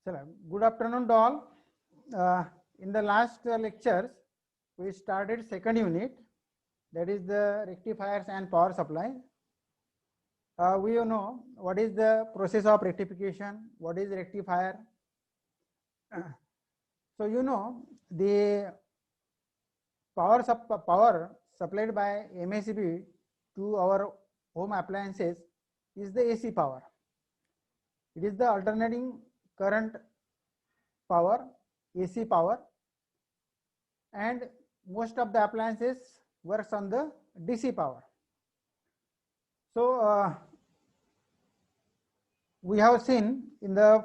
Good afternoon to all. In the last lectures, we started second unit, that is the rectifiers and power supply. We know what is the process of rectification, what is rectifier. So the power supplied by MACB to our home appliances is the AC power. It is the alternating current power, AC power, and most of the appliances works on the DC power. So we have seen in the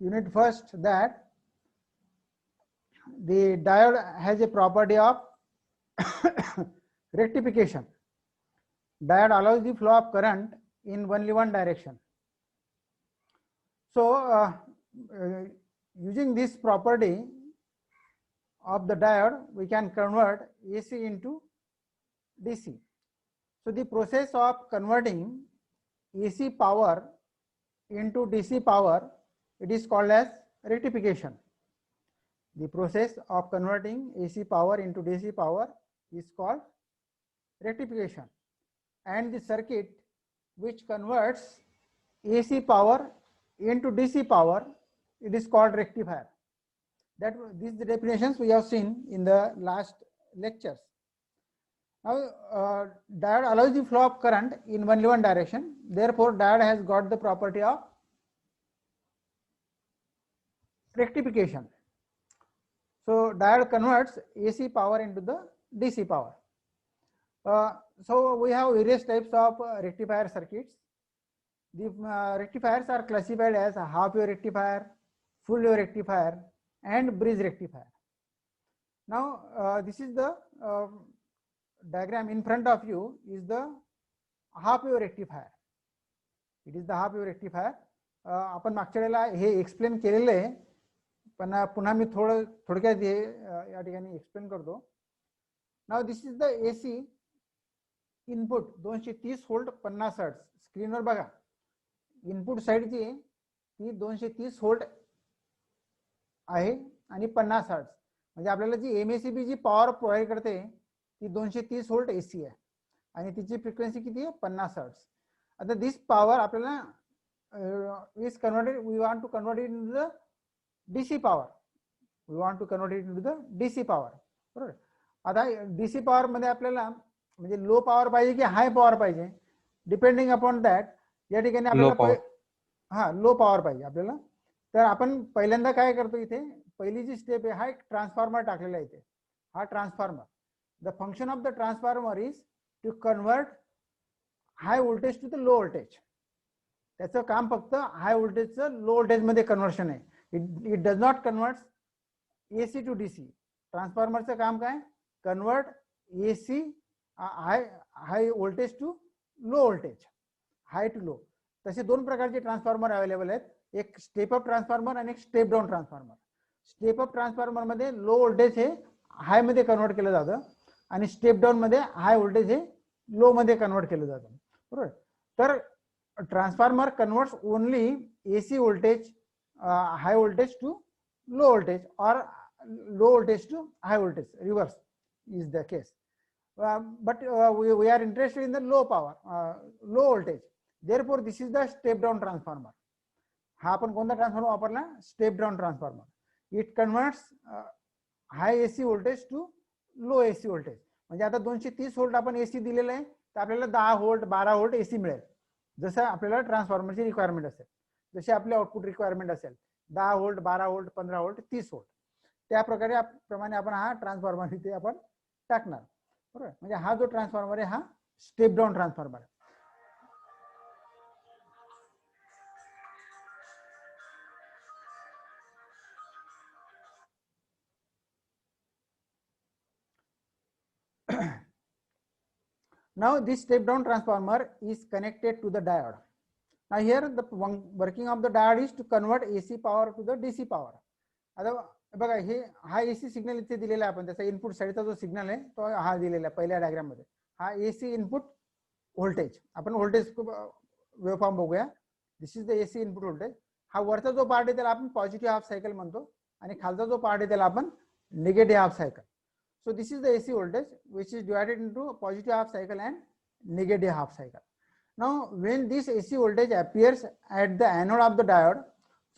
unit first that the diode has a property of rectification. Diode allows the flow of current in only one direction. So using this property of the diode, we can convert AC into DC. So the process of converting AC power into DC power, it is called as rectification. The process of converting AC power into DC power is called rectification. And the circuit which converts AC power into DC power, it is called rectifier. That these definitions we have seen in the last lectures. Now diode allows the flow of current in only one direction. Therefore, diode has got the property of rectification. So diode converts AC power into the DC power. So we have various types of rectifier circuits. The rectifiers are classified as a half wave rectifier, full wave rectifier, and bridge rectifier. Now this is the diagram in front of you is the half wave rectifier. It is the half wave rectifier. आपण मागच्या वेळेला हे explain केलेलं आहे, पण पुन्हा मी थोडक्यात हे या ठिकाणी एक्सप्लेन करतो. Now this is the AC input 230 volt 50 hertz. स्क्रीनवर बघा, इनपुट साइडची ती 230 व्होल्ट आहे आणि 50 हर्ट्ज. म्हणजे आपल्याला जी एमएसीबी जी पॉवर प्रोव्हाइड करते ती 230 व्होल्ट एसी आहे आणि तिची फ्रिक्वेन्सी किती आहे 50 हर्ट्ज. आता दिस पॉवर आपल्याला is converted, we want to convert it into the DC power. We want to convert it into the DC power. बरोबर. आता डीसी पॉवर मध्ये आपल्याला म्हणजे लो पॉवर पाहिजे की हाय पॉवर पाहिजे, डिपेंडिंग अपॉन दॅट. या ठिकाणी आपल्याला लो पॉवर पाहिजे आपल्याला. तर आपण पहिल्यांदा काय करतो, इथे पहिली जी स्टेप आहे, हा एक ट्रान्सफॉर्मर टाकलेला आहे इथे. हा transformer, the function of the transformer is to convert high voltage to the low voltage. त्याचं काम फक्त हाय व्होल्टेजचं लो व्होल्टेज मध्ये कन्वर्शन आहे. It does not convert AC to DC. ट्रान्सफॉर्मरचं काम काय, convert AC high voltage to low voltage, high to low. तसे दोन प्रकारचे ट्रान्सफॉर्मर अवेलेबल आहेत, एक स्टेप अप ट्रान्सफॉर्मर आणि एक step down transformer. Step up transformer मध्ये लो व्होल्टेज हे हाय मध्ये कन्वर्ट केलं जातं आणि स्टेप डाऊन मध्ये हाय व्होल्टेज हे लो मध्ये कन्वर्ट केलं जातं. बरोबर. तर transformer converts only AC voltage high voltage to low voltage or low voltage to high voltage. Reverse is the case. But we are interested in the low power, low voltage. Therefore, this is the step down transformer. हा आपण कोणता transformer वापरला, step down transformer. It converts high AC voltage to low AC voltage. म्हणजे आता 230 volt आपण AC दिलेलं आहे, तर आपल्याला 10 व्होल्ट 12 व्होल्ट एसी मिळेल. जसं आपल्याला ट्रान्सफॉर्मरची रिक्वायरमेंट असेल, जशी आपली आउटपुट रिक्वायरमेंट असेल, 10 व्होल्ट 12 व्होल्ट 15 व्होल्ट 30 व्होल्ट, त्या प्रमाणे आपण हा ट्रान्सफॉर्मर इथे आपण टाकणार. बरोबर. म्हणजे हा जो ट्रान्सफॉर्मर आहे हा स्टेप डाउन ट्रान्सफॉर्मर आहे. Now this step down transformer is connected to the diode. Now here the working of the diode is to convert AC power to the DC power. आता बघा, हे हा एसी सिग्नल इथे दिलेला आहे, आपण त्याचा इनपुट साइडचा जो सिग्नल आहे तो हा दिलेला आहे पहिल्या डायग्राम मध्ये. हा एसी इनपुट व्होल्टेज, आपण व्होल्टेज वेवफॉर्म बघूया. This is the AC input voltage. हा वरचा जो पार्ट आहे त्याला आपण पॉझिटिव्ह हाफ सायकल म्हणतो आणि खालचा जो पार्ट आहे त्याला आपण negative half cycle. So this is the AC voltage which is divided into positive half cycle and negative half cycle. Now when this AC voltage appears at the anode of the diode,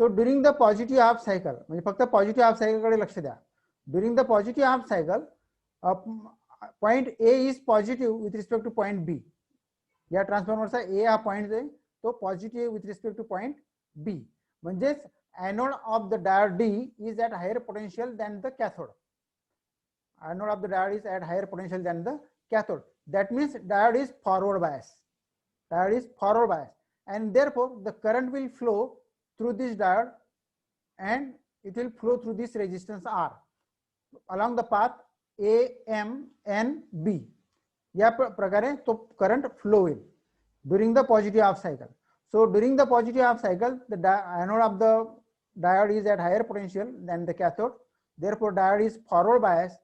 so during the positive half cycle, म्हणजे फक्त positive half cycle कडे लक्ष द्या. During the positive half cycle, point A is positive with respect to point B. या ट्रान्सफॉर्मरचा A हा point आहे तो positive with respect to point B. म्हणजेच anode of the diode D is at higher potential than the cathode. Anode of the diode is at higher potential than the cathode. That means diode is forward bias. Diode is forward bias, and therefore the current will flow through this diode, and it will flow through this resistance R along the path A, M, N, B. या प्रकारे तो current flow होईल during the positive half cycle. So during the positive half cycle, the anode of the diode is at higher potential than the cathode. Therefore, diode is forward bias.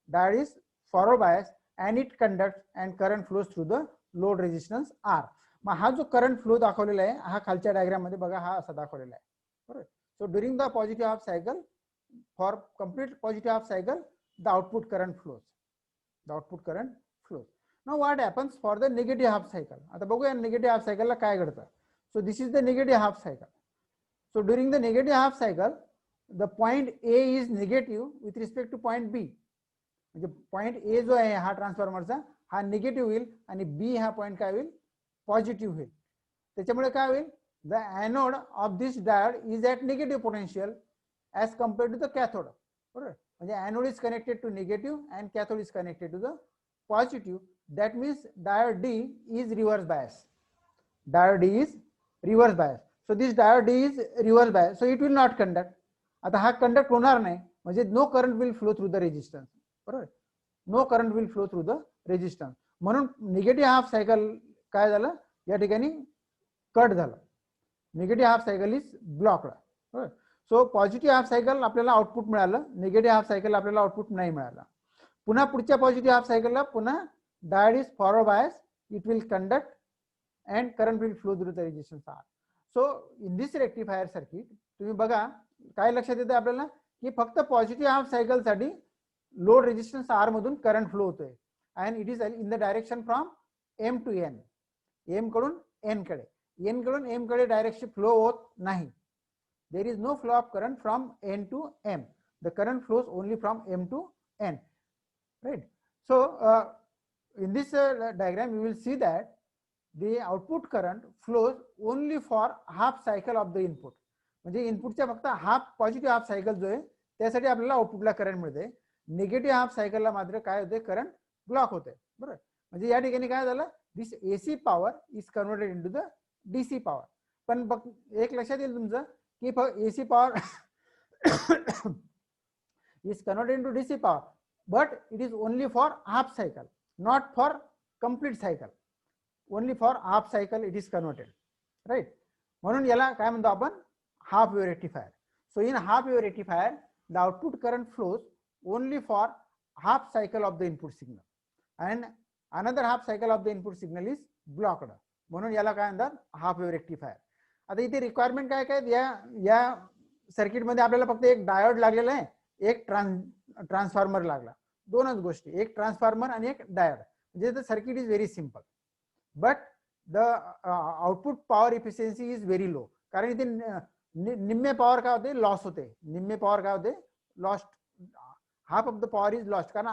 Diode is forward bias and it conducts and current flows through the load resistance R. मग हा जो current flow दाखवलेला आहे हा खालच्या diagram मध्ये बघा हा असा दाखवलेला आहे बरोबर. So during the positive half cycle, for complete positive half cycle, the output current flows. The output current flows. Now what happens for the negative half cycle. आता बघूया निगेटिव्ह हाफ सायकलला काय घडतं. So this is the negative half cycle. So during the negative half cycle, the point A is negative with respect to point B. म्हणजे point ए जो आहे हा ट्रान्सफॉर्मरचा हा निगेटिव्ह होईल आणि बी हा पॉइंट काय होईल पॉझिटिव्ह होईल. त्याच्यामुळे काय होईल the anode of this diode is at negative potential as compare to the cathode. बरोबर. म्हणजे anode is connected to negative and cathode is connected to the positive. That means diode D is reverse bias. Diode D is reverse bias. So this diode D is reverse bias. So it will not conduct. आता हा conduct होणार नाही म्हणजे no current will flow through the resistance. बरोबर. No current will flow through the resistance. म्हणून negative half cycle काय झालं या ठिकाणी कट झालं. Negative half cycle is blocked. बरोबर. सो पॉझिटिव्ह हाफ सायकल आपल्याला आउटपुट मिळालं, निगेटिव्ह हाफ सायकल आपल्याला आउटपुट नाही मिळालं. पुन्हा पुढच्या पॉझिटिव्ह हाफ सायकलला पुन्हा diode is forward bias. It will conduct and current will flow through the resistance R. So in this rectifier circuit तुम्ही बघा काय लक्षात येते आपल्याला की फक्त पॉझिटिव्ह हाफ सायकल साठी लोड रेजिस्टन्स आर मधून करंट फ्लो होतोय and it is in the direction from M to N. M कडून एन कडे, एन कडून एम कडे डायरेक्शन फ्लो होत नाही. There is no flow of current from N to M. The current flows only from M to N. Right. So in this diagram you will see that the output current flows only for half cycle of the input. म्हणजे इनपुटच्या फक्त half positive half cycle जो आहे त्यासाठी आपल्याला आउटपुटला current मिळते. Negative half सायकलला मात्र काय होते करंट ब्लॉक होते. बरोबर. म्हणजे या ठिकाणी काय झालं this AC power is converted into the DC power. पण एक लक्षात येईल तुमचं की AC power is converted into DC power but it is only for half cycle, not for complete cycle. Only for half cycle it is converted. Right. म्हणून याला काय म्हणतो आपण half wave rectifier. So in half wave rectifier the output current flows only for half cycle of the input signal and another half cycle of the input signal is blocked. म्हणून याला काय म्हणतात half wave rectifier. आता इथे requirement काय काय या circuit मध्ये आपल्याला फक्त एक डायोड लागलेला आहे, एक ट्रान्सफॉर्मर लागला. दोनच गोष्टी, एक ट्रान्सफॉर्मर आणि एक डायोड. म्हणजे the circuit is very simple but the output power efficiency is very low. कारण इथे निम्मे पॉवर काय होते लॉस होते. निम्मे पॉवर काय होते lost. Half of the power is lost. कारण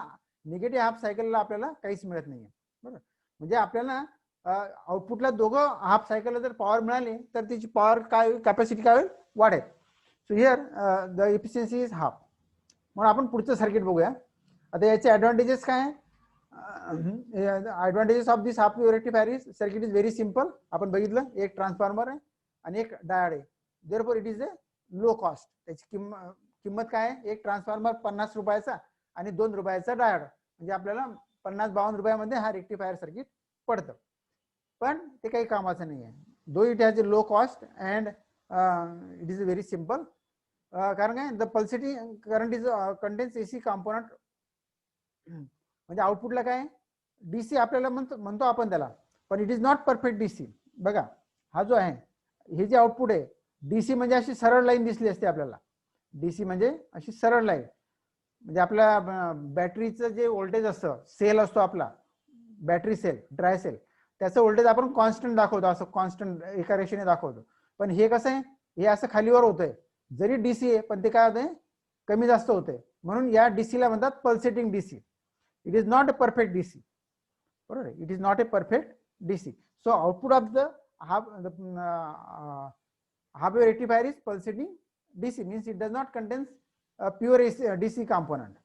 निगेटिव्ह हाफ सायकलला आपल्याला काहीच मिळत नाहीये. बरोबर. म्हणजे आपल्याला आउटपुटला दोघं हाफ सायकलला जर पॉवर मिळाली तर त्याची पॉवर काय कॅपॅसिटी काय होईल वाढेल. So here the efficiency is half. म्हणून आपण पुढचं सर्किट बघूया. आता याचे ऍडव्हान्टेजेस काय आहे. Advantages of this half wave rectifier is circuit is very simple. आपण बघितलं एक ट्रान्सफॉर्मर आहे आणि एक डायोड आहे. Therefore it is a low cost. त्याची किंमत काय आहे एक ट्रान्सफॉर्मर 50 रुपयाचा आणि 2 रुपयाचा डायोड. म्हणजे आपल्याला 50-52 रुपयामध्ये हा रेक्टिफायर सर्किट पडतं. पण ते काही कामाचं नाही आहे. Though it has a low cost and it is very simple. कारण काय the pulsating current is contains AC component. म्हणजे आउटपुटला काय डीसी आपल्याला म्हणतो आपण त्याला, पण it is not perfect DC. बघा हा जो आहे हे जे आउटपुट आहे डीसी म्हणजे अशी सरळ लाईन दिसली असते आपल्याला. डीसी म्हणजे अशी सरळ लाईन, म्हणजे आपल्या बॅटरीचं जे व्होल्टेज असतं, सेल असतो आपला बॅटरी सेल, ड्राय सेल, त्याचं व्होल्टेज आपण कॉन्स्टंट दाखवतो, असं कॉन्स्टंट एका रेषेने दाखवतो. पण हे कसं आहे, हे असं खालीवर होतंय, जरी डीसी आहे पण ते काय होतंय, कमी जास्त होतंय. म्हणून या डीसीला म्हणतात pulsating DC. It is not a perfect DC. बरोबर, it is not a perfect DC. So output of the half wave rectifier is pulsating DC, means it does not contain pure DC component.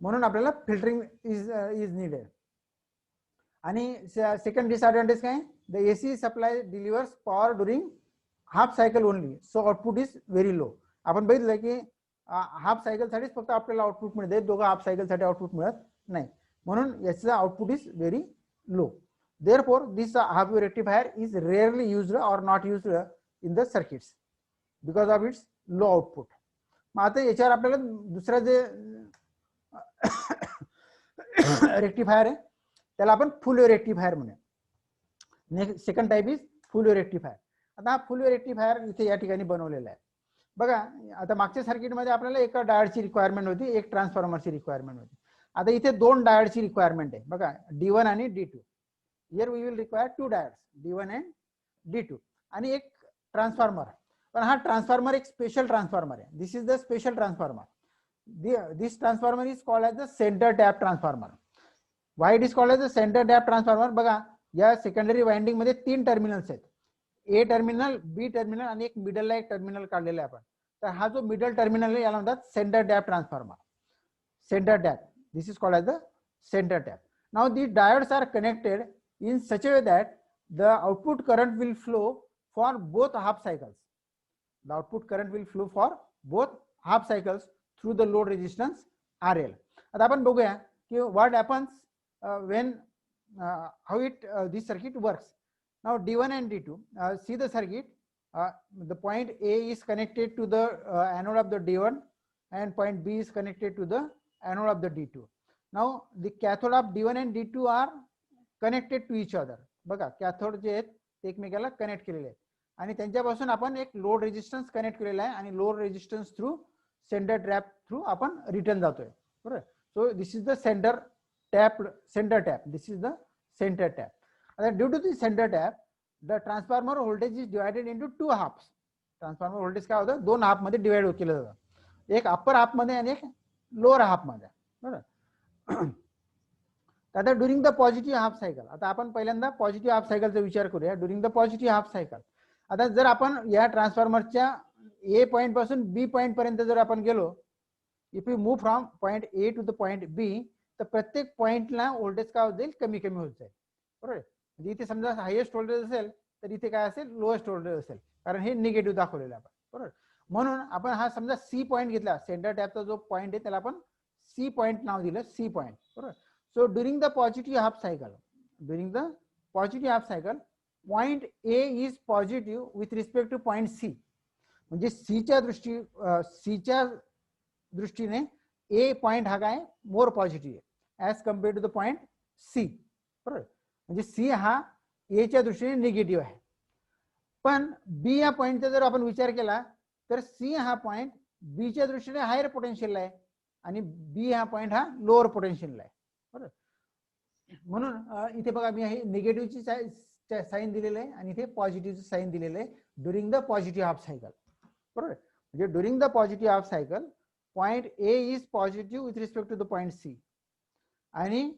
म्हणून आपल्याला filtering is needed. आणि second disadvantage काय, the AC supply delivers power during half cycle only, so output is very low. आपण बघितलं की half cycle साठीच फक्त आपल्याला आउटपुट मिळते, दोघं हाफ सायकल साठी आउटपुट मिळत नाही. म्हणून याचं output is very low. Therefore, this half wave rectifier is rarely used or not used in the circuits because of its low output. मग आता याच्यावर आपल्याला दुसरा जे रेक्टिफायर आहे त्याला आपण फुल वेव्ह रेक्टिफायर म्हणूया. Next second type is full wave rectifier. आता हा फुल वेव्ह रेक्टिफायर इथे या ठिकाणी बनवलेला आहे. बघा, आता मागच्या सर्किटमध्ये आपल्याला एका डायोडची रिक्वायरमेंट होती, एक ट्रान्सफॉर्मरची रिक्वायरमेंट होती. आता इथे दोन डायोडची रिक्वायरमेंट आहे. बघा, D1 आणि D2. Here we will require two diodes, D1 and D2, आणि एक ट्रान्सफॉर्मर. पण हा ट्रान्सफॉर्मर एक स्पेशल ट्रान्सफॉर्मर आहे. This is the special transformer. This transformer is called as the centre tap transformer. Why it is called as the centre tap transformer? बघा, या secondary winding मध्ये 3 terminals आहेत, ए टर्मिनल, बी terminal आणि एक मिडलला एक terminal काढलेला आहे आपण. तर हा जो मिडल टर्मिनल आहे याला म्हणतात center tap transformer. Center tap, this is called as the centre tap. Now these diodes are connected in such a way that the output current will flow for both half cycles. The output current will flow for both half cycles through the load resistance RL. आता आपण बघूया की what happens when how this circuit works. Now D1 and D2, see the circuit. The point A is connected to the anode of the D1 and point B is connected to the anode of the D2. Now the cathode of D1 and D2 are connected to each other. बघा, cathode जे आहेत ते एकमेकाला connect केलेले आहेत आणि त्यांच्यापासून आपण एक लोड रेजिस्टन्स कनेक्ट केलेला आहे आणि load resistance through centre trap through आपण रिटर्न जातोय. बरोबर. So this is the centre tap. This is the centre tap. आता due to this centre tap the transformer voltage is divided into 2 halves. Transformer voltage काय होतं, 2 half मध्ये divide केलं जातं, एक अप्पर हाफ मध्ये आणि एक लोअर हाफ मध्ये. बरोबर. आता during the positive half cycle, आता आपण पहिल्यांदा पॉझिटिव्ह हाफ सायकलचा विचार करूया. During the positive half cycle, आता जर आपण या ट्रान्सफॉर्मरच्या ए पॉइंट पासून बी पॉइंट पर्यंत जर आपण गेलो, if you move from point A to the point B, तर प्रत्येक पॉइंटला व्होल्टेज काय होत जाईल, कमी कमी होत जाईल. बरोबर. म्हणजे इथे समजा हायेस्ट व्होल्टेज असेल तर इथे काय असेल, लोएस्ट व्होल्टेज असेल, कारण हे निगेटिव्ह दाखवलेलं आहे आपण. बरोबर. म्हणून आपण हा समजा सी पॉइंट घेतला, सेंटर टॅपचा जो पॉइंट आहे त्याला आपण सी पॉइंट नाव दिलं, सी पॉइंट. बरोबर. So during the positive half cycle, point A is positive with respect to point C. म्हणजे C च्या दृष्टीने A पॉइंट हा काय मोर पॉझिटिव्ह आहे as compared to the point C. बरोबर. म्हणजे C हा A च्या दृष्टीने निगेटिव्ह आहे. पण B या पॉइंटचा जर आपण विचार केला तर C हा पॉइंट B च्या दृष्टीने हायर पोटेन्शियल आहे आणि B हा पॉइंट हा लोअर पोटेन्शियल आहे. बरोबर. म्हणून इथे बघा, मी हे निगेटिव्हची साईन दिलेलं आहे आणि इथे पॉझिटिव्हची साईन दिलेलं आहे during the positive half cycle. बरोबर. म्हणजे during the positive half cycle point A is positive with respect to the point C आणि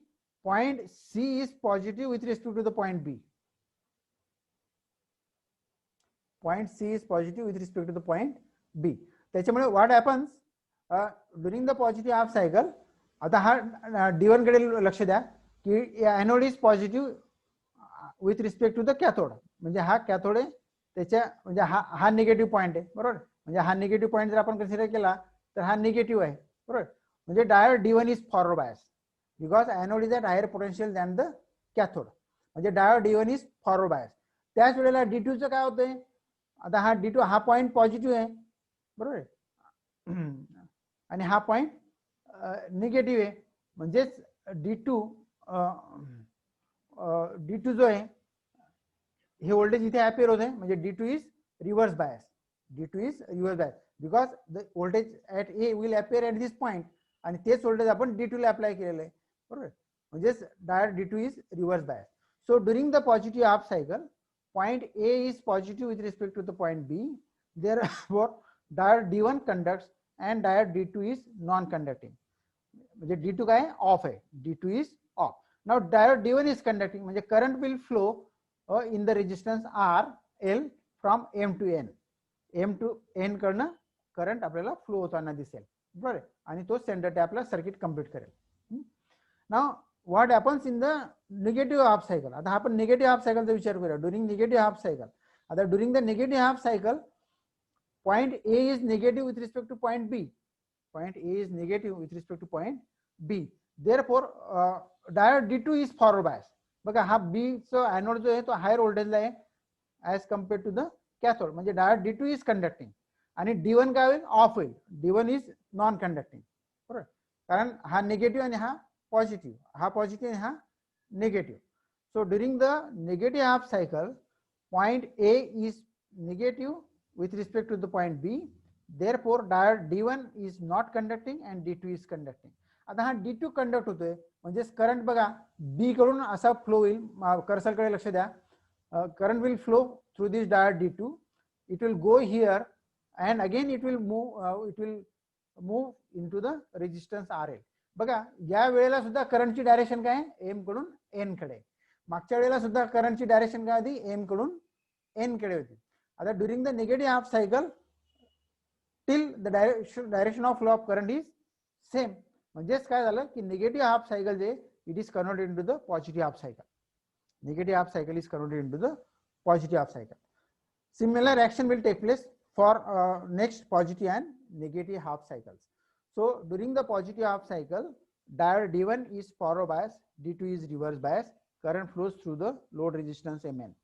point C is positive with respect to the point B. Point C is positive with respect to the point B. त्याच्यामुळे what happens during the positive half cycle, आता हा D1 कडे लक्ष द्या की anode is positive with respect to the cathode. म्हणजे हा cathode आहे, त्याच्या म्हणजे हा निगेटिव्ह पॉइंट आहे. बरोबर. म्हणजे हा निगेटिव्ह पॉइंट जर आपण कन्सिडर केला तर हा निगेटिव्ह आहे. बरोबर. म्हणजे diode D1 is forward bias because anode is at higher potential than the cathode. म्हणजे diode D1 is forward bias. त्याच वेळेला D2चं काय होतंय, आता हा D2 हा पॉइंट पॉझिटिव्ह आहे. बरोबर. आणि हा पॉइंट निगेटिव्ह आहे. म्हणजेच D2 जो आहे हे व्होल्टेज इथे अपेअर होत आहे, म्हणजे D2 is reverse bias. D2 is reverse bias because the voltage at A will appear at this point आणि तेच voltage आपण D2 ला अप्लाय केलेलं आहे बरोबर म्हणजेच diode D2 is reverse bias. So during the positive half cycle point A is positive with respect to the point B, therefore diode D1 conducts and diode D2 is non-conducting. म्हणजे D2 काय of आहे, D2 is off. Now diode D1 is conducting म्हणजे current will flow in the resistance R L from M to N. M to N कडनं current आपल्याला flow होताना दिसेल बरोबर आणि तो सेंटर टॅपला सर्किट कंप्लीट करेल. Now what happens in the negative half cycle. आता आपण निगेटिव्ह हाफ सायकलचा विचार करूया. ड्युरिंग निगेटिव्ह हाफ सायकल, आता during the negative half cycle point A is negative with respect to point B. Point A is negative with respect to point B. Therefore, diode D2 is forward bias. बघा हा B चा anode जो आहे तो higher व्होल्टेजला आहे as compared to the cathode. म्हणजे diode D2 is conducting आणि D1 काय होईल ऑफ होईल. D1 इज नॉन कंडक्टिंग बरोबर कारण हा निगेटिव्ह आणि हा पॉझिटिव्ह, हा पॉझिटिव्ह आणि हा negative. So during the negative half cycle point A is negative with respect to the point B, therefore diode D1 is not conducting and D2 is conducting. आता हा D2 कंडक्ट होतोय म्हणजे current बघा B कडून असा flow होईल. Cursor कडे लक्ष द्या. Current will flow through this diode D2, it will go here and again it will move into the resistance RL. बघा या वेळेला सुद्धा करंटची डायरेक्शन काय आहे M कडून N कडे. मागच्या वेळेला सुद्धा करंटची डायरेक्शन काय होती M कडून N कडे होती. आता during the negative half cycle till the direction of flow of current is same. म्हणजेच काय झालं की निगेटिव्ह हाफ सायकल जे it is converted into the positive half cycle. Negative half cycle is converted into the positive half cycle. Similar action will take place for next positive and negative half cycles. So during the positive half cycle, diode D1 is forward bias, D2 is reverse bias. Current flows through the load resistance Mn.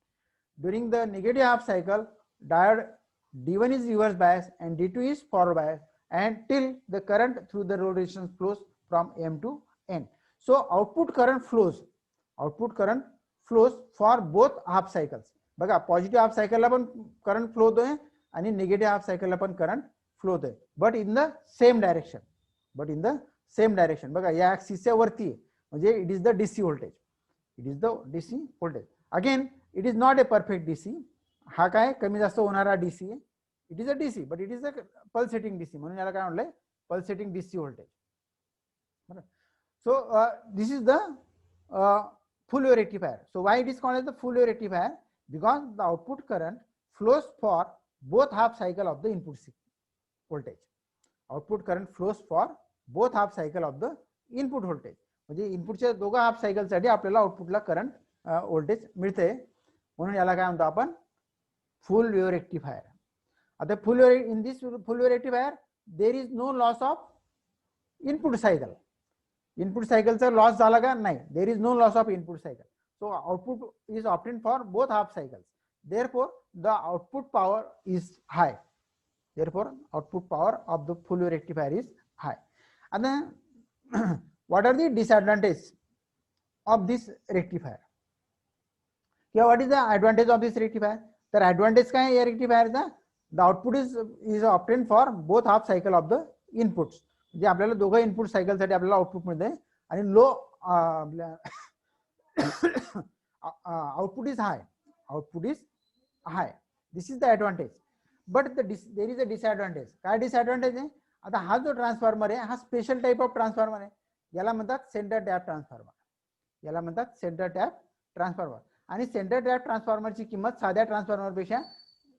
During the negative half cycle, diode D1 is reverse bias and D2 is forward bias, and till the current through the load resistance flows from M to N. So output current flows for both half cycles. बघा positive half सायकलला पण current flow होतोय आणि negative half सायकलला पण current flow होतोय but in the same direction. बघा या ऍक्सिसच्या वरती आहे म्हणजे it is the DC voltage. Again it is not a perfect DC. हा काय कमी जास्त होणारा डीसी आहे. It is a DC but it is a pulsating DC म्हणून याला काय म्हणलंय pulsating DC voltage. So this is the full wave rectifier. So why it is called as the full wave rectifier? Because the output current flows for both half cycle of the input voltage. Output current flows for both half cycle of the input voltage. म्हणजे इनपुटच्या दोघा half cycle साठी आपल्याला आउटपुटला current voltage मिळते म्हणून याला काय म्हणतो आपण फुल वेव्ह रेक्टिफायर. आता in this full wave rectifier there is no loss of input cycle. Input सायकलचा लॉस झाला का नाही. There is no loss of input cycle. So output is obtained for both half cycles. Therefore, the output power is high. Therefore, output power of the full wave rectifier is high. And then, what are the disadvantages of this rectifier? Yeah, what is the advantage of this rectifier? The advantage काय आहे या rectifier? The output is obtained for both half cycle of the inputs. म्हणजे आपल्याला दोघं input cycle साठी आपल्याला output मिळते आणि low output is high. This is the advantage, but there is a disadvantage. काय disadvantage आहे? आता हा जो ट्रान्सफॉर्मर आहे हा स्पेशल टाइप ऑफ ट्रान्सफॉर्मर आहे. याला म्हणतात सेंटर टॅप ट्रान्सफॉर्मर. आणि सेंटर टॅप ट्रान्सफॉर्मरची किंमत साध्या ट्रान्सफॉर्मर पेक्षा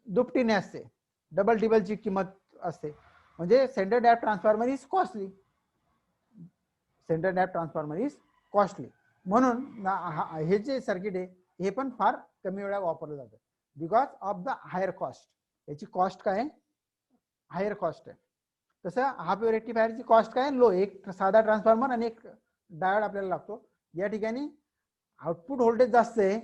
दुपटीने असते. डबल टिबलची किंमत असते. म्हणजे centre tap transformer is costly. म्हणून हे जे सर्किट आहे हे पण फार कमी वेळा वापरलं जातं because of the higher cost. याची कॉस्ट काय आहे हायर कॉस्ट आहे. तसं हाफ वेव्ह रेक्टिफायरची कॉस्ट काय लो. एक साधा ट्रान्सफॉर्मर आणि एक डायोड आपल्याला लागतो. या ठिकाणी आउटपुट व्होल्टेज जास्त आहे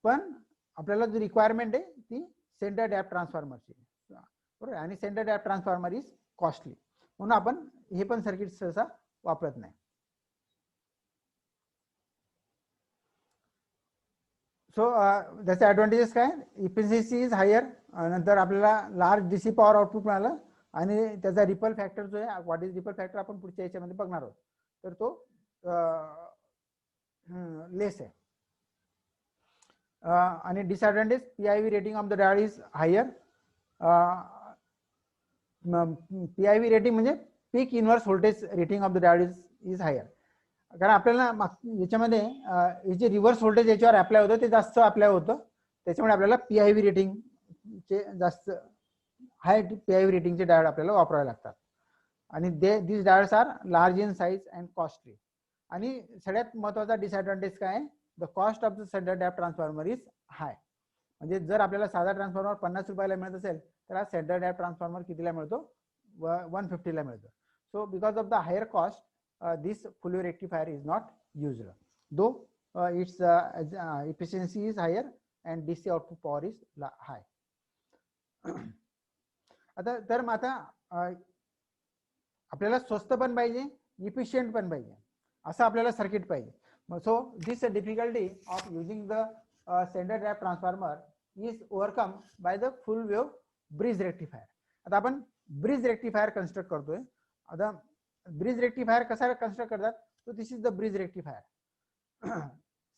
पण आपल्याला जी रिक्वायरमेंट आहे ती सेंटर टॅप ट्रान्सफॉर्मरची बरोबर. आणि centre tap transformer is costly म्हणून आपण हे पण सर्किट सहसा वापरत नाही. So that's the advantages काय efficiency is higher, नंतर आपल्याला लार्ज डीसी पॉवर आउटपुट मिळालं आणि त्याचा रिपल फॅक्टर जो आहे, व्हॉट इज रिपल फॅक्टर आपण पुढच्या याच्यामध्ये बघणार आहोत, तर तो लेस आहे. आणि disadvantage, PIV rating of the diode is higher. PIV rating म्हणजे peak inverse voltage rating of the diode is higher. कारण आपल्याला याच्यामध्ये हे जे रिव्हर्स व्होल्टेज याच्यावर अप्लाय होतं ते जास्त अप्लाय होतं, त्याच्यामुळे आपल्याला PIV रेटिंग चे जास्त हाय PIV रेटिंगचे डायोड आपल्याला वापरावे लागतात. आणि this diodes are large in size and costly. आणि सगळ्यात महत्वाचा डिसएडवांटेज काय आहे, the cost of the standard tap transformer is high. म्हणजे जर आपल्याला साधा ट्रान्सफॉर्मर 50 रुपयाला मिळत असेल तर हा स्टँडर्ड डॅप ट्रान्सफॉर्मर कितीला मिळतो, 150 ला मिळतो. So because of the higher cost this full wave rectifier is not used, though its efficiency is higher and DC output power is high. आता तर मग आता आपल्याला स्वस्त पण पाहिजे, इफिशियंट पण पाहिजे, असं आपल्याला सर्किट पाहिजे. So this difficulty of using the standard rap transformer is overcome by the full wave bridge rectifier. आता आपण ब्रिज रेक्टिफायर कन्स्ट्रक्ट करतोय. आता ब्रिज रेक्टिफायर कसा कन्स्ट्रक्ट करतात, so this is the bridge rectifier.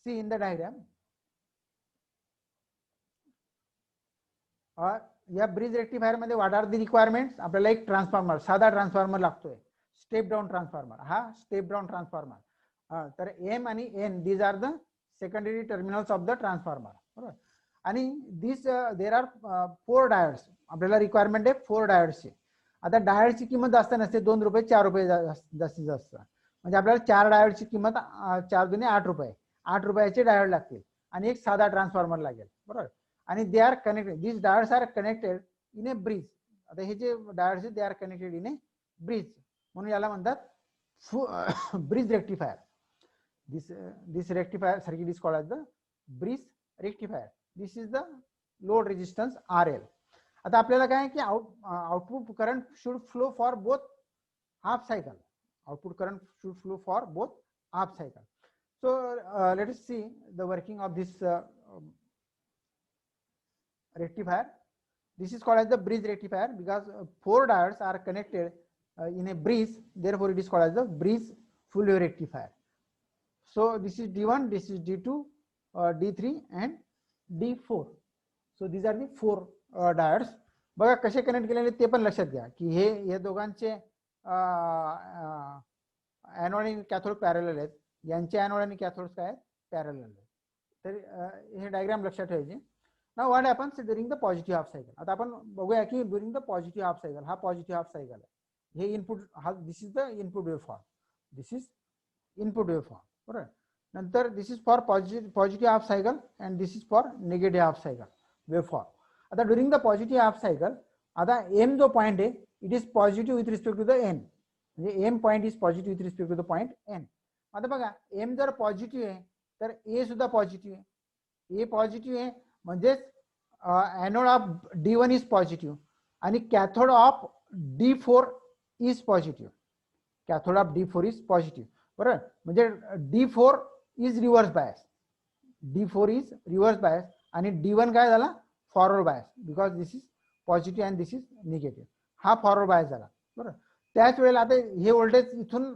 See in the diagram. या bridge rectifier मध्ये what are the requirements, आपल्याला एक ट्रान्सफॉर्मर, साधा ट्रान्सफॉर्मर लागतोय, स्टेप डाउन ट्रान्सफॉर्मर. हा स्टेप डाउन ट्रान्सफॉर्मर. तर M आणि N these are the secondary terminals of the transformer, बरोबर. आणि दिस देर आर 4 डायोड्स. आपल्याला रिक्वायरमेंट आहे 4 डायोड्सची. आता डायोडची किंमत जास्त नसते, 2 रुपये 4 रुपये जास्तीत जास्त. म्हणजे आपल्याला 4 डायोडची किंमत 4 दुने 8 रुपये, 8 रुपयाचे डायोड लागतील आणि एक साधा ट्रान्सफॉर्मर लागेल, बरोबर. आणि they are connected, this diodes are connected in a bridge. आता हे जे डायोड्स आहेत they are connected in a bridge, म्हणून याला म्हणतात bridge rectifier. This rectifier circuit is called as the bridge rectifier. This is the load resistance RL. आता आपल्याला काय की output current should flow for both half cycle. Output current should flow for both half cycle. So let us see the working of this rectifier. This is called as the bridge rectifier because 4 diodes are connected in a bridge, therefore it is called as the bridge full wave rectifier. So this is D1, this is D2, D3 and D4. So these are the 4 diodes. बघा कसे connect केलेले ते पण लक्षात घ्या की हे दोघांचे एनोड आणि कॅथोड पॅरलल आहेत, यांचे एनोड आणि कॅथोड काय पॅरलल आहेत. तर हे डायग्राम लक्षात ठेवायचे. Now what happens during the positive half cycle. आता आपण बघूया की during the positive half cycle, हा पॉझिटिव्ह हाफ सायकल आहे, हे इनपुट, हा this is the input waveform, this is input waveform, बरोबर. नंतर this is for positive half cycle and this is for negative half cycle waveform. आता during the positive half cycle, आता M जो point आहे it is positive with respect to the N, म्हणजे M point is positive with respect to the point N. आता बघा M जर positive आहे तर A सुद्धा पॉझिटिव्ह आहे. A पॉझिटिव्ह आहे म्हणजेच anode of D1 is positive आणि cathode of D4 is positive. Cathode of D4 is positive, बरोबर. म्हणजे D4 is reverse bias, D4 is reverse bias आणि D1 काय झाला, forward bias, because this is positive and this is negative. हा forward bias झाला, बरोबर. त्याच वेळेला आता हे व्होल्टेज इथून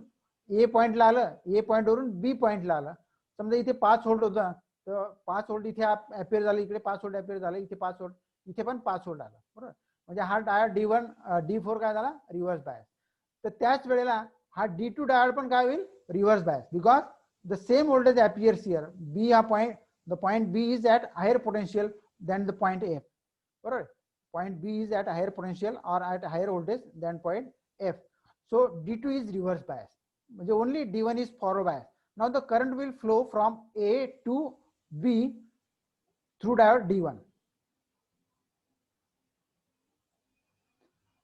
A पॉइंटला आलं, A पॉइंट वरून B पॉइंटला आलं. समजा इथे 5 व्होल्ट होता तर 5 व्होल्ट इथे अपियर झालं, इकडे 5 व्होल्ट अपियर झालं, इथे 5 व्होल्ट, इथे पण 5 व्होल्ट आला, बरोबर. म्हणजे हा डायोड D1 D4 काय झाला, रिव्हर्स बायस. तर त्याच वेळेला हा D2 डायोड पण काय होईल, reverse bias, because the same voltage appears here. B हा point, the point B is at higher potential than the point F, बरोबर. Point B is at higher potential or at higher voltage than point F. So D2 is reverse bias. म्हणजे only D1 is forward bias. Now the current will flow from A to B through diode D1.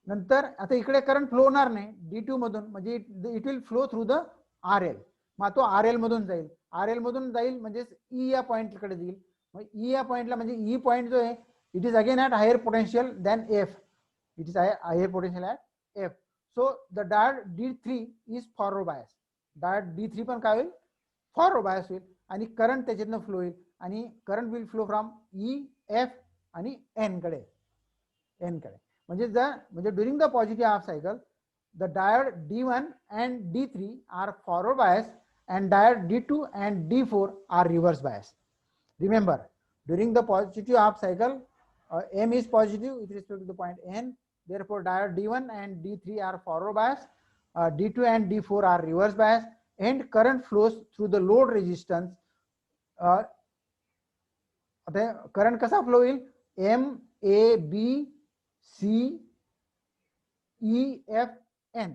नंतर आता इकडे current flow होणार नाही D2 मधून, म्हणजे it will flow through the RL. मग तो RL मधून जाईल, RL मधून जाईल म्हणजे E या पॉइंटकडे जाईल. मग E या पॉइंटला म्हणजे E पॉइंट जो आहे it is again at higher potential than F. It is higher potential at F. So the diode D3 is forward bias. Diode D3 पण काय होईल, फॉरवर्ड बायस होईल आणि करंट त्याच्यातनं फ्लो होईल आणि current will flow from E, F आणि N कडे. n कडे. म्हणजे during the positive half cycle the diode D1 and D3 are forward bias and diode D2 and D4 are reverse bias. Remember, during the positive half cycle M is positive with respect to the point n, therefore diode D1 and D3 are forward bias, D2 and D4 are reverse bias, and current flows through the load resistance. Current कसा flow होईल, M A B C E F N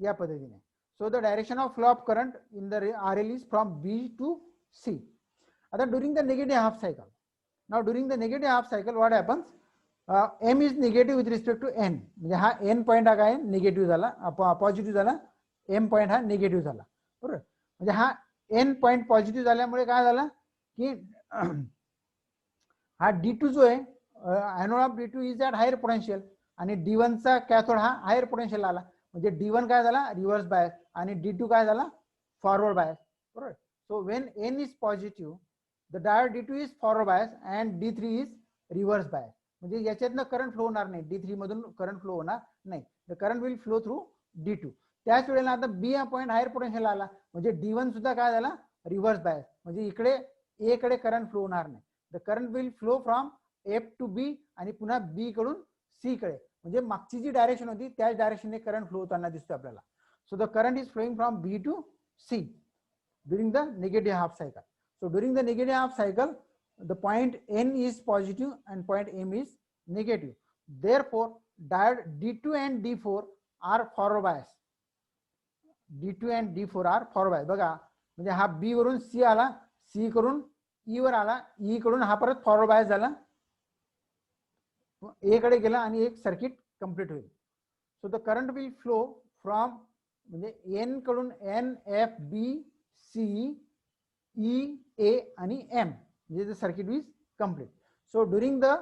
या पद्धतीने. So the direction of flow of current in the RL is from B to C. आता during the negative half cycle, now during the negative half cycle what happens, M is negative with respect to N, म्हणजे हा N point हा काय negative झाला, positive झाला, M point हा negative झाला, बरोबर. म्हणजे हा N पॉइंट पॉझिटिव्ह झाल्यामुळे काय झालं की हा D2 जो आहे, anode of D2 is at higher potential आणि D1 चा कॅथोड हा हायर पोटेन्शियल आला, म्हणजे D1 काय झाला रिव्हर्स बायस आणि D2 काय झाला फॉरवर्ड बायस, बरोबर. So when N is positive the diode D2 is forward bias and D3 is reverse bias. म्हणजे याच्यातनं करंट फ्लो होणार नाही, D3 मधून करंट फ्लो होणार नाही, the current will flow through D2. त्याच वेळेला आता B हा पॉईंट हायर पोटेन्शियल आला, म्हणजे D1 सुद्धा काय झाला रिव्हर्स बायस, म्हणजे इकडे A कडे करंट फ्लो होणार नाही. The current will flow from F to B आणि पुन्हा B कडून C कडे, म्हणजे मागची जी डायरेक्शन होती त्याच डायरेक्शनने करंट फ्लो होताना दिसतो आपल्याला. So the current is flowing from B to C during the negative half cycle. So during the negative half cycle the point N is positive and point M is negative. Therefore diode D2 and D4 are forward bias. D2 and D4 are forward bias. बघा म्हणजे हा B वरून C आला, C कडून E वर आला, E कडून हा परत फॉरवर्ड बायस झाला, A कडे गेला आणि एक सर्किट कंप्लीट होईल. So the current will flow from म्हणजे N कडून N F B C E A आणि M, म्हणजे the circuit is complete. So during the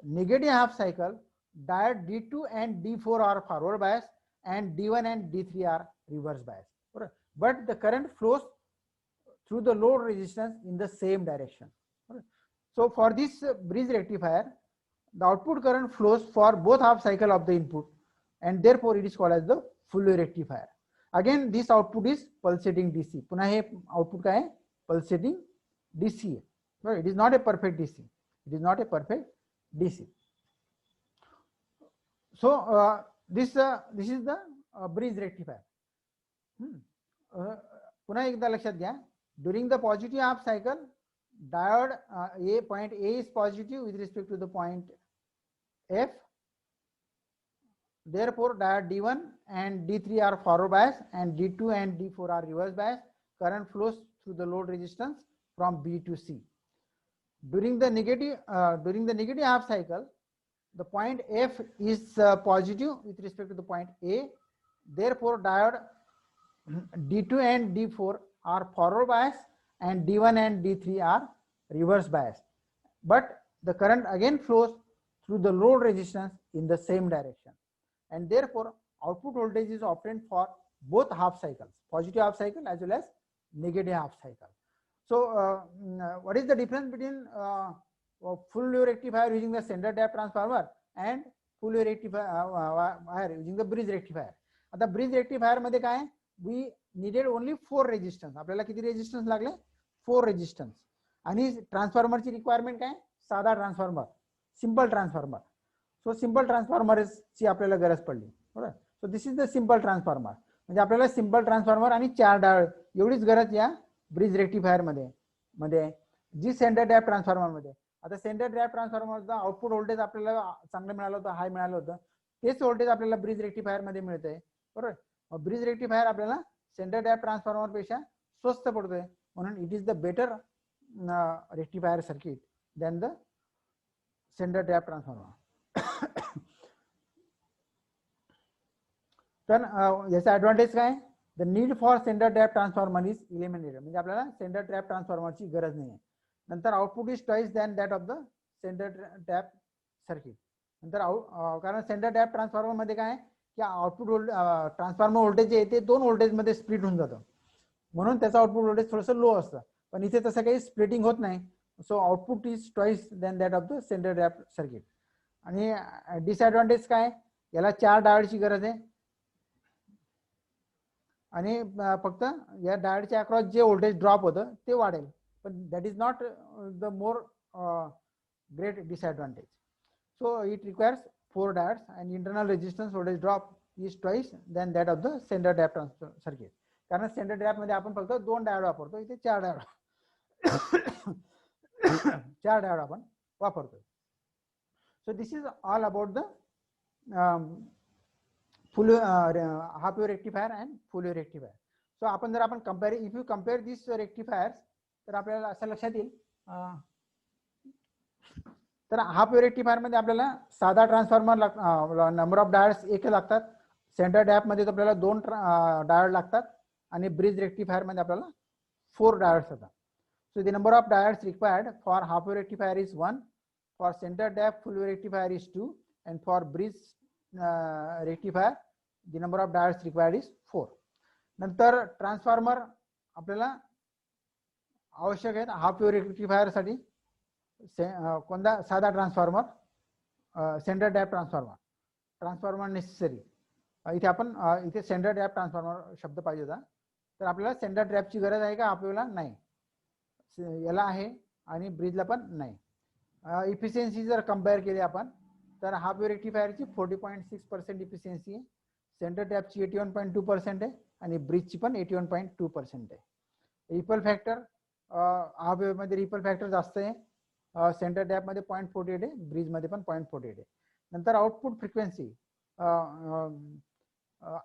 negative half cycle diode D2 and D4 are forward bias and D1 and D3 are reverse bias, but the current flows through the load resistance in the same direction. So for this bridge rectifier the output current flows for both half cycle of the input and therefore it is called as the full wave rectifier. Again this output is pulsating DC, पुन्हा हे output काय आहे pulsating DC आहे, right? It is not a perfect DC, it is not a perfect DC. So this is the bridge rectifier. पुन्हा एकदा लक्षात घ्या, during the positive half cycle diode point A is positive with respect to the point F, therefore diode D1 and D3 are forward bias and D2 and D4 are reverse bias. Current flows through the load resistance from B to C. During the negative half cycle the point F is positive with respect to the point A, therefore diode D2 and D4 are forward bias and D1 and D3 are reverse bias, but the current again flows through the load resistance in the same direction and therefore output voltage is obtained for both half cycles, positive half cycle as well as negative half cycle. So what is the difference between full wave rectifier using the standard tap transformer and full wave rectifier using the bridge rectifier? आता bridge rectifier मध्ये काय, we needed only 4 resistance, आपल्याला किती resistance लागले 4 resistance, आणि ट्रान्सफॉर्मरची requirement काय साधा transformer simple transformer. So simple ट्रान्सफॉर्मरची आपल्याला गरज पडली, बरोबर. So this is the simple transformer, म्हणजे आपल्याला सिंपल ट्रान्सफॉर्मर आणि 4 डायोड एवढीच गरज या ब्रिज रेक्टिफायर मध्ये जी सेंटर टॅप ट्रान्सफॉर्मर मध्ये. आता सेंटर टॅप ट्रान्सफॉर्मरचा आउटपुट व्होल्टेज आपल्याला चांगलं मिळालं होतं, हाय मिळालं होतं, तेच व्होल्टेज आपल्याला ब्रिज रेक्टिफायर मध्ये मिळतंय, बरोबर. ब्रिज रेक्टिफायर आपल्याला सेंटर टॅप ट्रान्सफॉर्मर पेक्षा स्वस्त पडतोय, म्हणून it is the better rectifier circuit than the centre tap transformer. तर याचा ऍडव्हान्टेज काय, the need for centre tap transformer is eliminated, म्हणजे आपल्याला सेंटर टॅप ट्रान्सफॉर्मरची गरज नाही आहे. नंतर output is twice than that of the centre tap circuit. नंतर कारण सेंटर टॅप ट्रान्सफॉर्मर मध्ये काय की आउटपुट ट्रान्सफॉर्मर व्होल्टेज जे आहे ते 2 व्होल्टेज मध्ये स्प्लिट होऊन जातं, म्हणून त्याचा आउटपुट व्होल्टेज थोडंसं लो असतं, पण इथे तसं काही स्प्लिटिंग होत नाही. So output is twice than that of the centre tap circuit. आणि डिसएडव्हान्टेज काय, याला 4 डायोडची गरज आहे आणि फक्त या डायोडच्या अक्रॉस जे व्होल्टेज ड्रॉप होतं ते वाढेल, पण that is not the more great disadvantage. So it requires 4 diodes and internal resistance voltage drop is twice than that of the standard diode transfer circuit. कारण स्टँडर्ड डायोड मध्ये आपण फक्त 2 diode वापरतो, इथे 4 डायोड 4 डायोड आपण वापरतो. So this is all about the full half wave rectifier and full wave rectifier. So आपण जर आपण compare, if you compare these rectifiers, तर आपल्याला असं लक्षात येईल, तर हाफ वेव रेक्टिफायर मध्ये आपल्याला साधा ट्रान्सफॉर्मर नंबर ऑफ डायोड्स एक लागतात, सेंटर डॅप मध्ये आपल्याला 2 डायोड लागतात आणि ब्रिज रेक्टिफायर मध्ये आपल्याला 4 डायोड्स येतात. So the number of diodes required for half wave rectifier is 1, for centre tap full wave rectifier is 2 and for bridge rectifier the number of diodes required is 4. नंतर transformer आपल्याला आवश्यक आहे half wave rectifier साठी. कोणता साधा transformer, centre डॅप transformer necessary. इथे आपण इथे सेंटर डॅप ट्रान्सफॉर्मर शब्द पाहिजे होता, तर आपल्याला सेंटर डॅपची गरज आहे का आपल्याला, नाही, याला आहे आणि ब्रिजला पण नाही. इफिशियन्सी जर कंपेअर केली आपण तर हाफ वेव रेक्टिफायरची 40.6% इफिशियन्सी आहे, सेंटर डॅपची 81.2% आहे आणि ब्रिजची पण 81.2% आहे. रिपल फॅक्टर हाफ वेव मध्ये रिपल फॅक्टर जास्त आहे, सेंटर डॅप मध्ये 0.48 आहे, ब्रिज मध्ये पण 0.48 आहे. नंतर आउटपुट फ्रिक्वेन्सी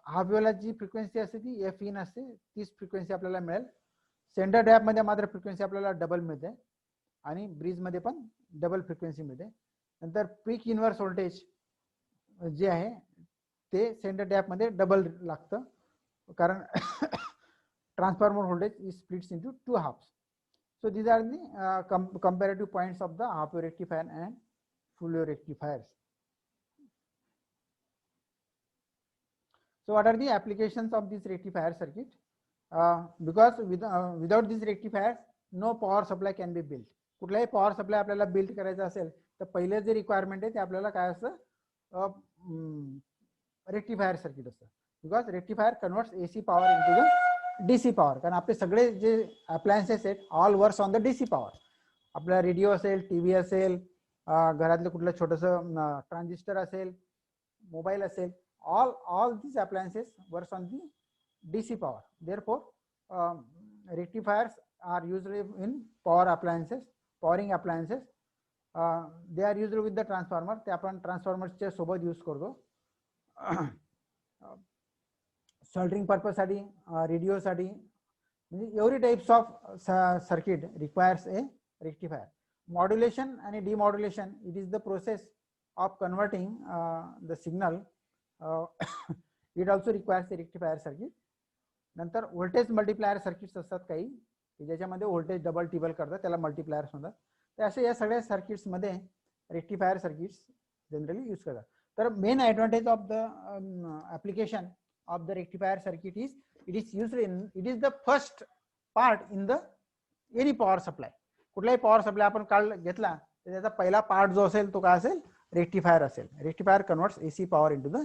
हाफ वेवला जी फ्रिक्वेन्सी असते ती एफ इन असते, तीच फ्रिक्वेन्सी आपल्याला मिळेल. सेंटर डॅप मध्ये मात्र फ्रिक्वेन्सी आपल्याला डबल मिळते आणि ब्रिज मध्ये पण डबल फ्रिक्वेन्सी मिळते. नंतर पीक इन्व्हर्स व्होल्टेज जे आहे ते सेंटर डॅप मध्ये डबल लागतं, कारण transformer voltage is splits into 2 halfs. So these are the comparative points of the half wave rectifier and full wave rectifiers. So what are the applications of this rectifier circuit? Because without this rectifier no power supply can be built. कुठलाही power supply आपल्याला build करायचा असेल तर पहिले जे requirement आहे ते आपल्याला काय असतं, रेक्टिफायर सर्किट असतं. Because rectifier converts AC power into the DC power. कारण आपले सगळे जे अप्लायन्सेस आहेत all works on the DC power. आपला रेडिओ असेल, टीव्ही असेल, घरातलं कुठलं छोटंसं ट्रान्झिस्टर असेल, मोबाईल असेल, all these appliances works on the DC power. Therefore rectifiers are used in powering appliances. They are used with the transformer. ते आपण ट्रान्सफॉर्मरच्या सोबत यूज करतो. सोल्डरिंग पर्पज साठी, रेडिओ साठी, म्हणजे every types of circuit requires a rectifier. Modulation आणि demodulation, it is the process of converting the signal. It also requires a rectifier circuit. नंतर व्होल्टेज मल्टिप्लायर सर्किट्स असतात काही की ज्याच्यामध्ये व्होल्टेज डबल टिबल करतात, त्याला मल्टिप्लायर्स म्हणतात. तर असे या सगळ्या सर्किट्स मध्ये रेक्टिफायर सर्किट्स जनरली यूज करतात. तर main advantage of the application of the rectifier circuit is it is the first part in the any power supply. कुठलाही पॉवर सप्लाय आपण काढ घेतला तर त्याचा पहिला पार्ट जो असेल तो काय असेल, रेक्टिफायर असेल. Rectifier converts AC power into the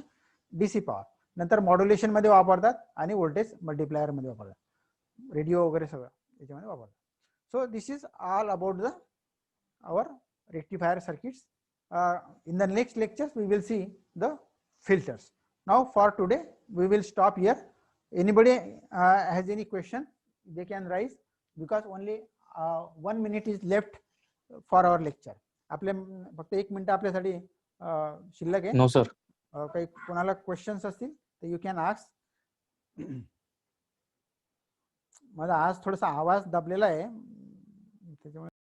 DC power. नंतर मॉड्युलेशन मध्ये वापरतात आणि व्होल्टेज मल्टिप्लायर मध्ये वापरतात, रेडिओ वगैरे सगळं याच्यामध्ये वापरतात. So this is all about the our rectifier circuits. In the next lectures we will see the filters. Now for today we will stop here. Anybody has any question they can raise, because only 1 minute is left for our lecture. आपले फक्त 1 minute आपल्यासाठी शिल्लक आहे. No sir. काही कोणाला questions असतील तर you can ask. माझा आज थोडासा आवाज दबलेला आहे त्याच्यामुळे